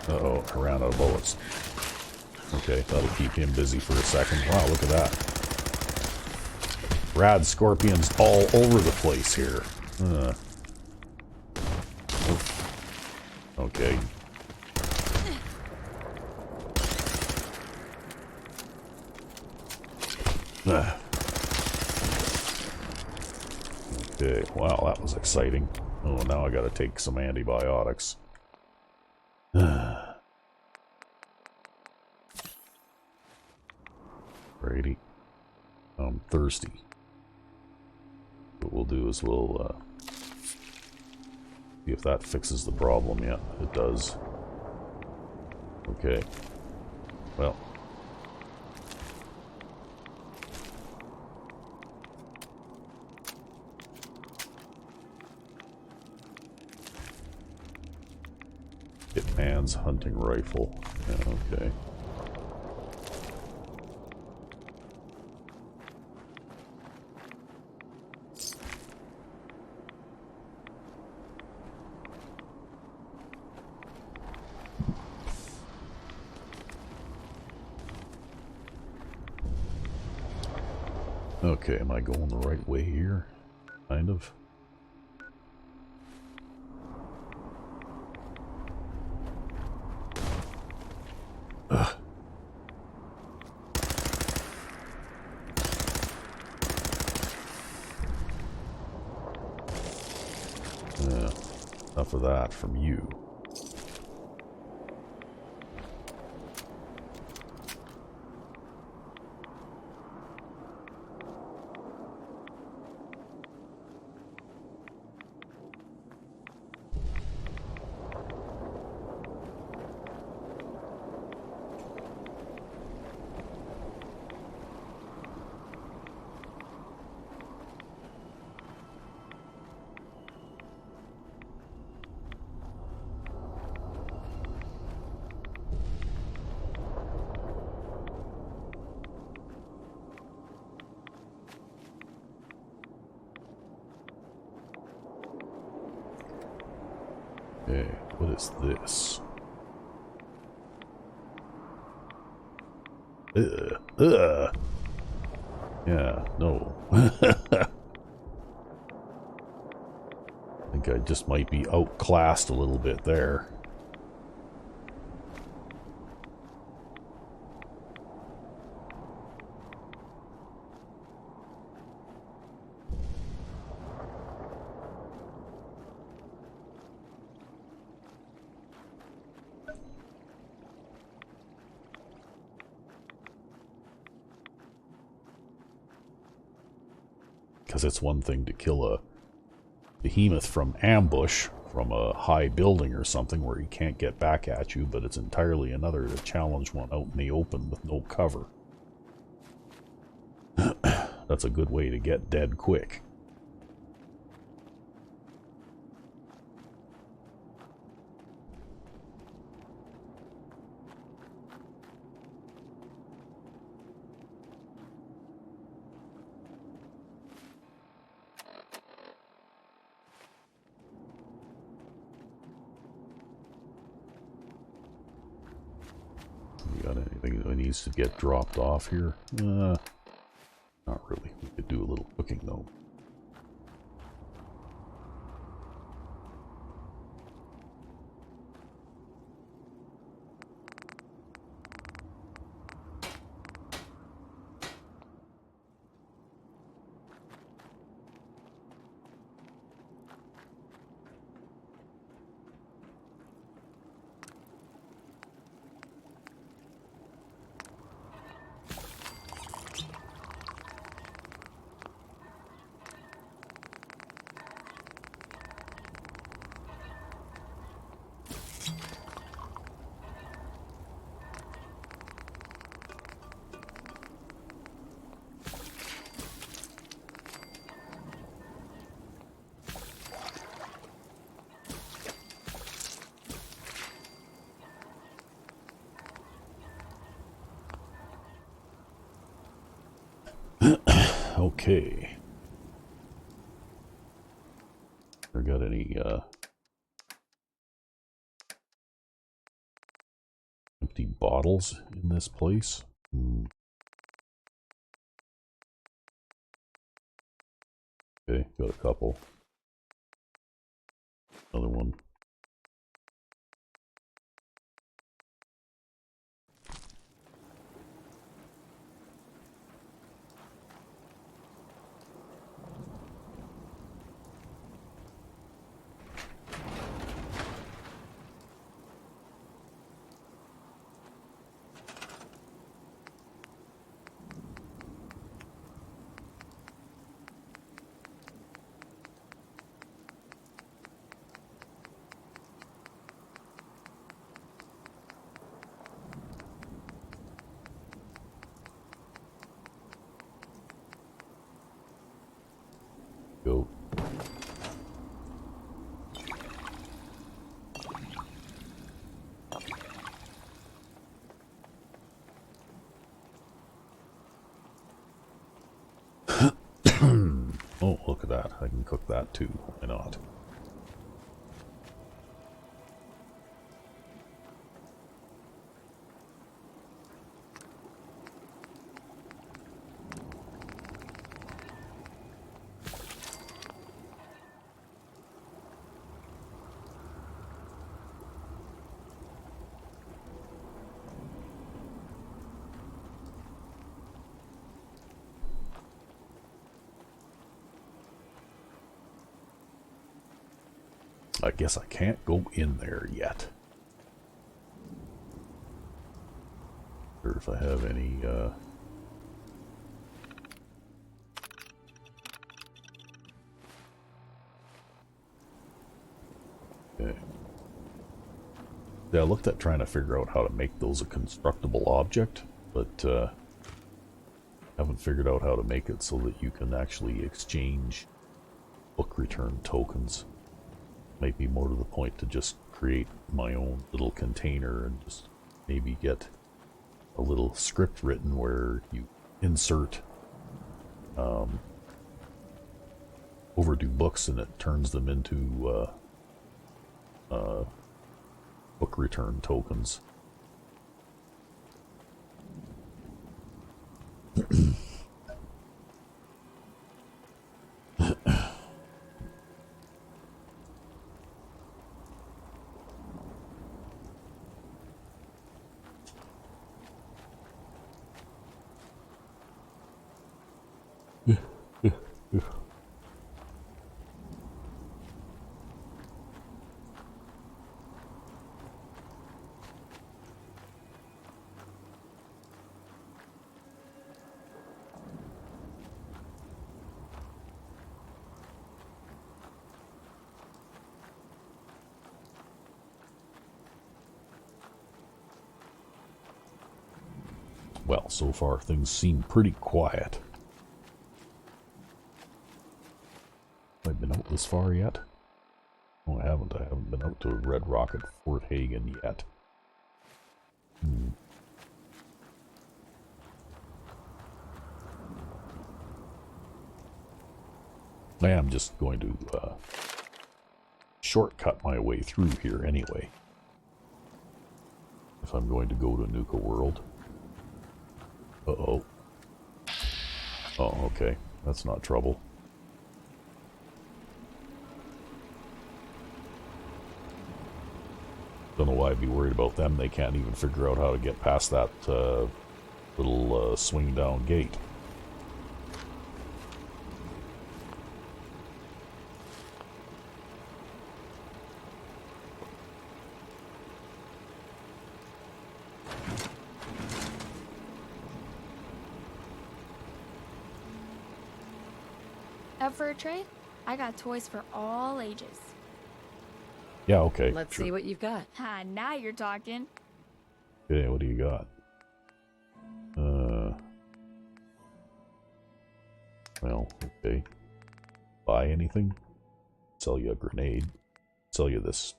Speaker 1: Uh-oh, I ran out of bullets. Okay, that'll keep him busy for a second. Wow, look at that. Rad scorpions all over the place here. Okay. Okay, wow, that was exciting. Oh, now I gotta take some antibiotics. Righty. I'm thirsty. What we'll do is we'll see if that fixes the problem. Yeah, it does. Okay. Well. Hitman's hunting rifle. Yeah, okay. Okay, am I going the right way here? Kind of. Ugh. Yeah, enough of that from you. Okay, what is this? Ugh. Yeah, no. I think I just might be outclassed a little bit there. Because it's one thing to kill a behemoth from ambush, from a high building or something where he can't get back at you, but it's entirely another to challenge one out in the open with no cover. That's a good way to get dead quick. Got anything that needs to get dropped off here? Not really. We could do a little cooking though. Okay. There got any empty bottles in this place? Okay, got a couple. Another one. Go. Oh, look at that. I can cook that too. Why not? I guess I can't go in there yet. Or if I have any, okay. Yeah, I looked at trying to figure out how to make those a constructible object, but haven't figured out how to make it so that you can actually exchange book return tokens. Might be more to the point to just create my own little container and just maybe get a little script written where you insert overdue books and it turns them into book return tokens. Well, so far things seem pretty quiet. Have I been out this far yet? No, I haven't. I haven't been out to Red Rock at Fort Hagen yet. I am just going to shortcut my way through here anyway. If I'm going to go to Nuka World. Uh-oh. Oh, okay. That's not trouble. Don't know why I'd be worried about them. They can't even figure out how to get past that little swing down gate.
Speaker 5: Up for a trade? I got toys for all ages.
Speaker 1: Yeah, okay.
Speaker 3: Let's
Speaker 1: sure.
Speaker 3: see what you've got.
Speaker 5: Ha, now you're talking.
Speaker 1: Okay, what do you got? Well, okay. Buy anything? Sell you a grenade. Sell you this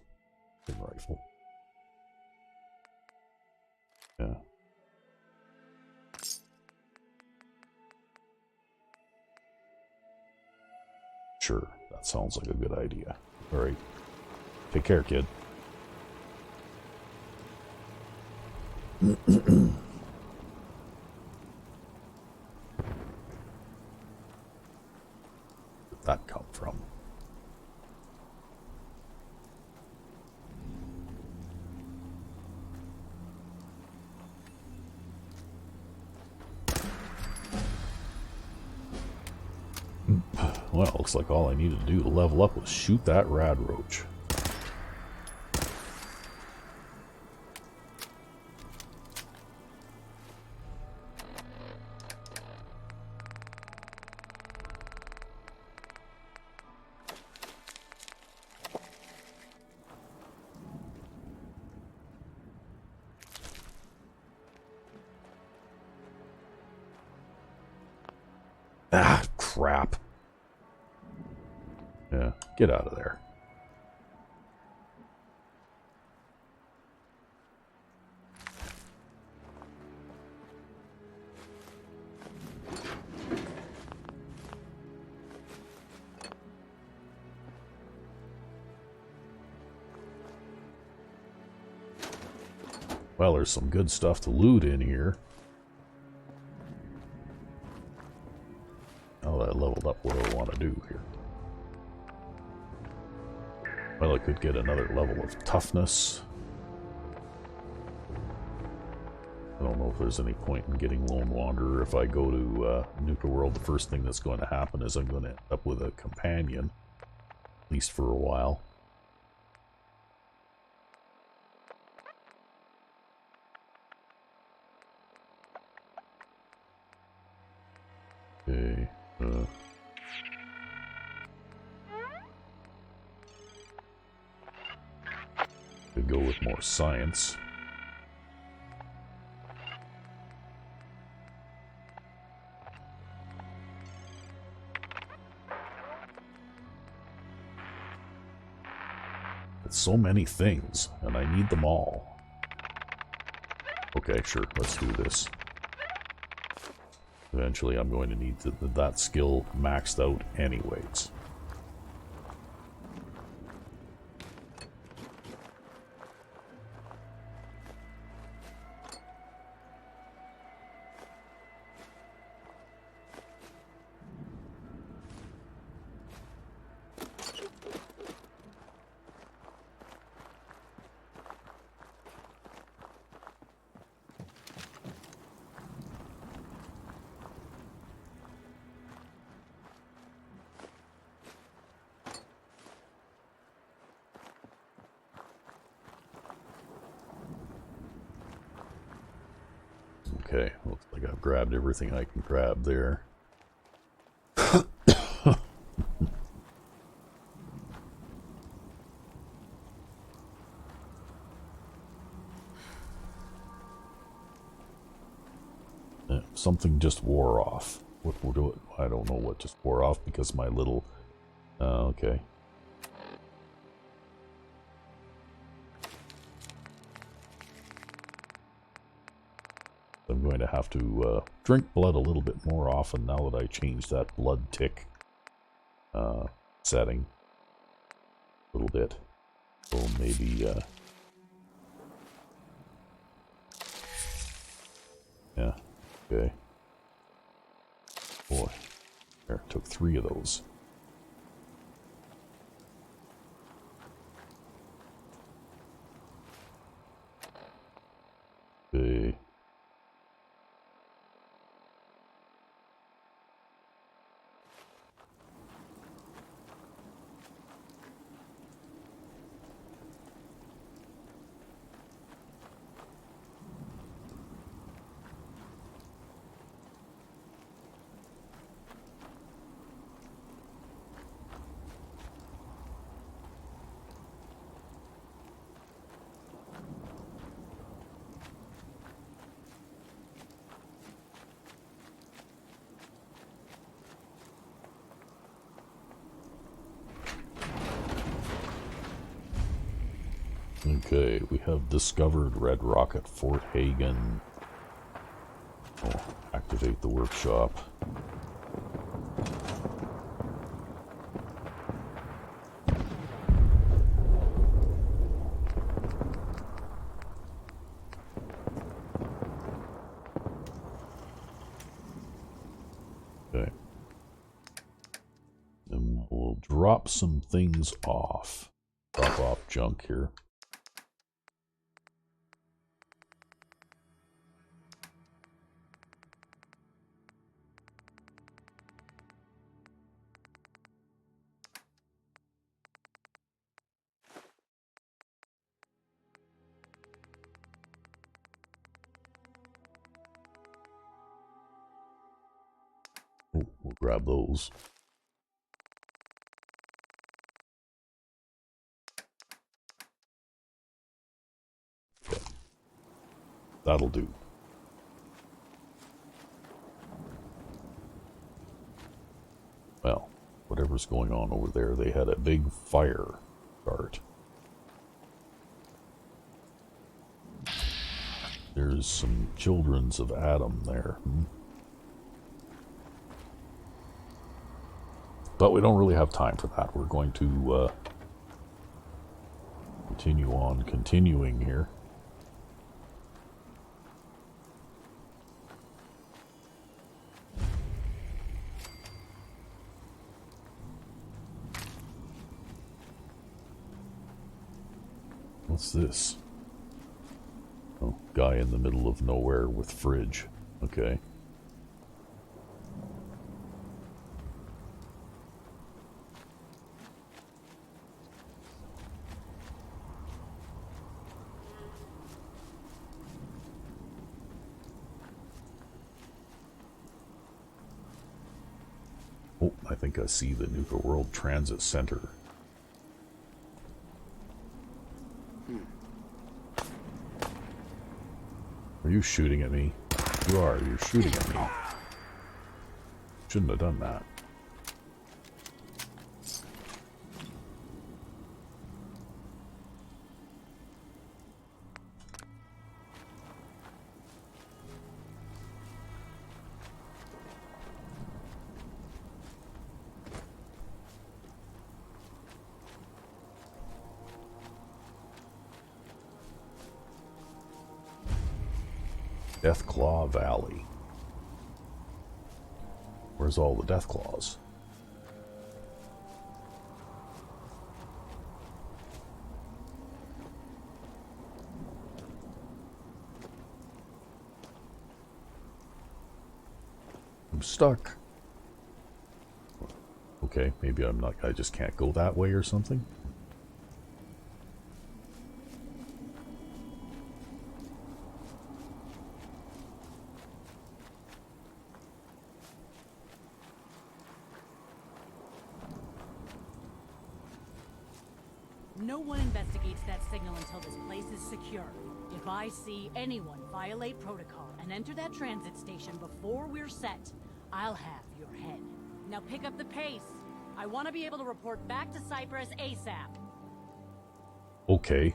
Speaker 1: rifle. Yeah. Sure, that sounds like a good idea. Alright. Take care, kid. Where'd that come from? Well, looks like all I needed to do to level up was shoot that rad roach. Ah, crap. Yeah, get out of there. Well, there's some good stuff to loot in here. Now that I leveled up, what do I want to do here? Well, I could get another level of toughness. I don't know if there's any point in getting Lone Wanderer. If I go to Nuka World, the first thing that's going to happen is I'm going to end up with a companion. At least for a while. Okay. Could go with more science. It's so many things, and I need them all. Okay, sure, let's do this. Eventually I'm going to need that skill maxed out anyways. Okay, looks like I've grabbed everything I can grab there. Something just wore off. What will do it? I don't know what just wore off because my little... okay. I'm going to have to drink blood a little bit more often now that I changed that blood tick setting a little bit. So maybe, yeah, okay. Boy, there, took 3 of those. Okay. Okay, we have discovered Red Rock at Fort Hagen. Oh, activate the workshop. drop some things off. Drop off junk here. Oh, we'll grab those. Okay. That'll do. Well, whatever's going on over there, they had a big fire start. There's some childrens of Adam there. But we don't really have time for that. We're going to continue on continuing here. What's this? Oh, guy in the middle of nowhere with fridge. Okay. Oh, I think I see the Nuka World Transit Center. Are you shooting at me? You are. You're shooting at me. Shouldn't have done that. Deathclaw Valley. Where's all the Deathclaws? I'm stuck. Okay, maybe I'm not. I just can't go that way or something.
Speaker 3: No one investigates that signal until this place is secure. If I see anyone violate protocol and enter that transit station before we're set, I'll have your head. Now pick up the pace. I want to be able to report back to Cyprus ASAP.
Speaker 1: Okay.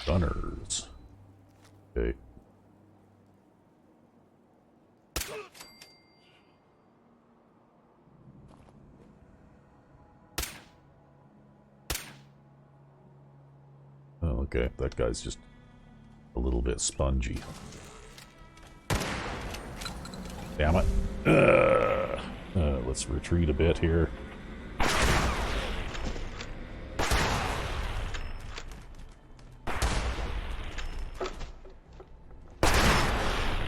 Speaker 1: Gunners. Okay. Oh, okay. That guy's just a little bit spongy. Damn it. Let's retreat a bit here.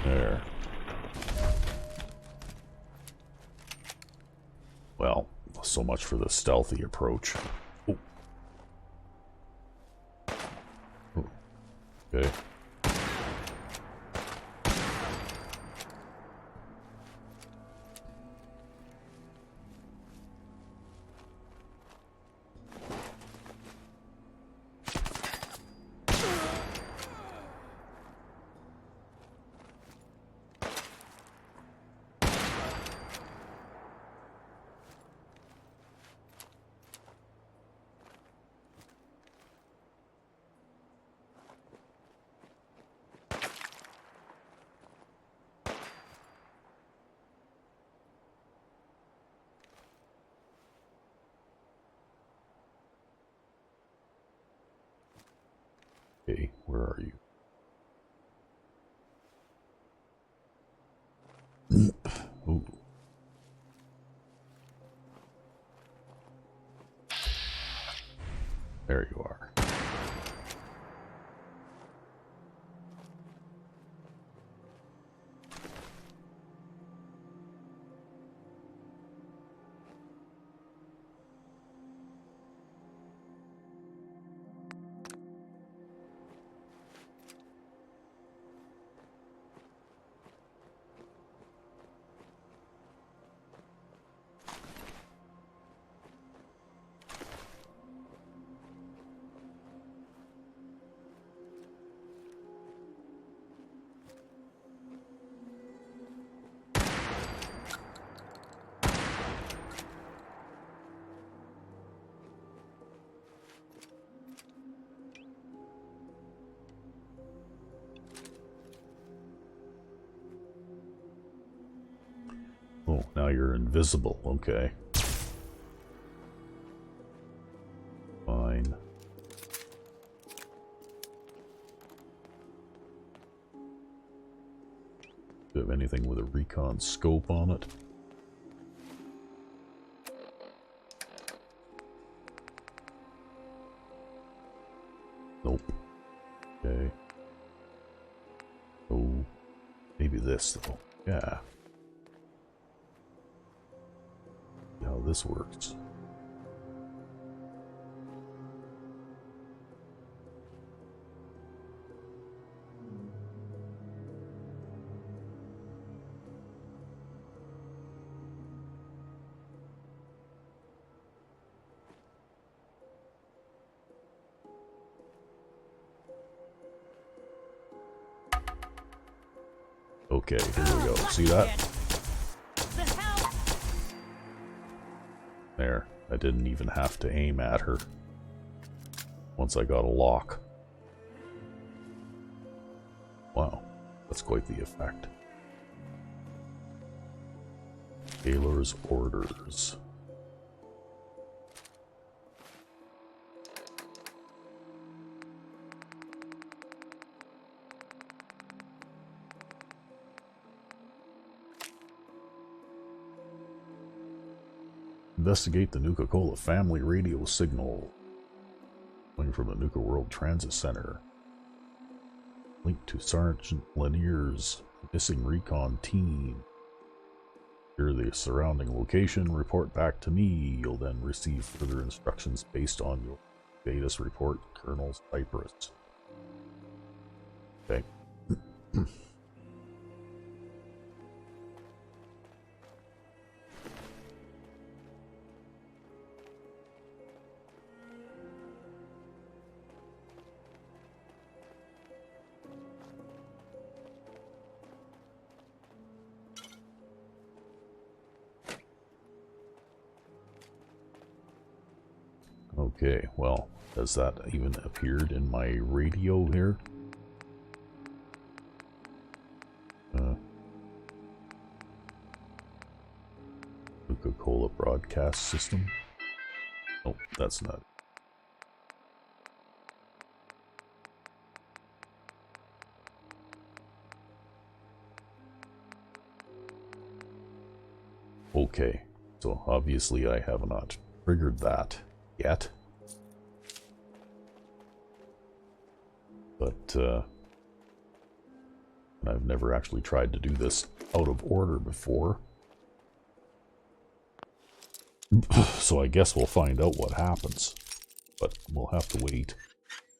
Speaker 1: There. Well, so much for the stealthy approach. Oh. Oh. Okay. Okay, where are you? Ooh. There you are. Oh, now you're invisible. Okay. Fine. Do you have anything with a recon scope on it? Nope. Okay. Oh, maybe this though. Yeah. See how this works. Okay, here we go. See that? There. I didn't even have to aim at her once I got a lock. Wow, that's quite the effect. Taylor's orders. Investigate the Nuka-Cola family radio signal coming from the Nuka World Transit Center. Link to Sergeant Lanier's missing recon team. Hear the surrounding location, report back to me. You'll then receive further instructions based on your status report, Colonel Cypress. Okay. Okay, well, has that even appeared in my radio here? Nuka-Cola broadcast system? Nope, that's not it. Okay, so obviously I have not triggered that yet. But I've never actually tried to do this out of order before. So I guess we'll find out what happens. But we'll have to wait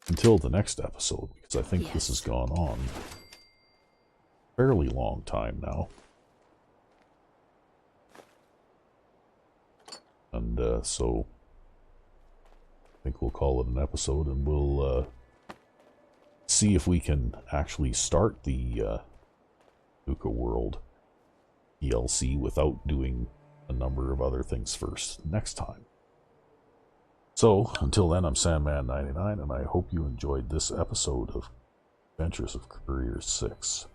Speaker 1: until the next episode, because I think this has gone on a fairly long time now. And so I think we'll call it an episode, and we'll see if we can actually start the Nuka World DLC without doing a number of other things first next time. So, until then, I'm Sandman99, and I hope you enjoyed this episode of Adventures of Courier 6.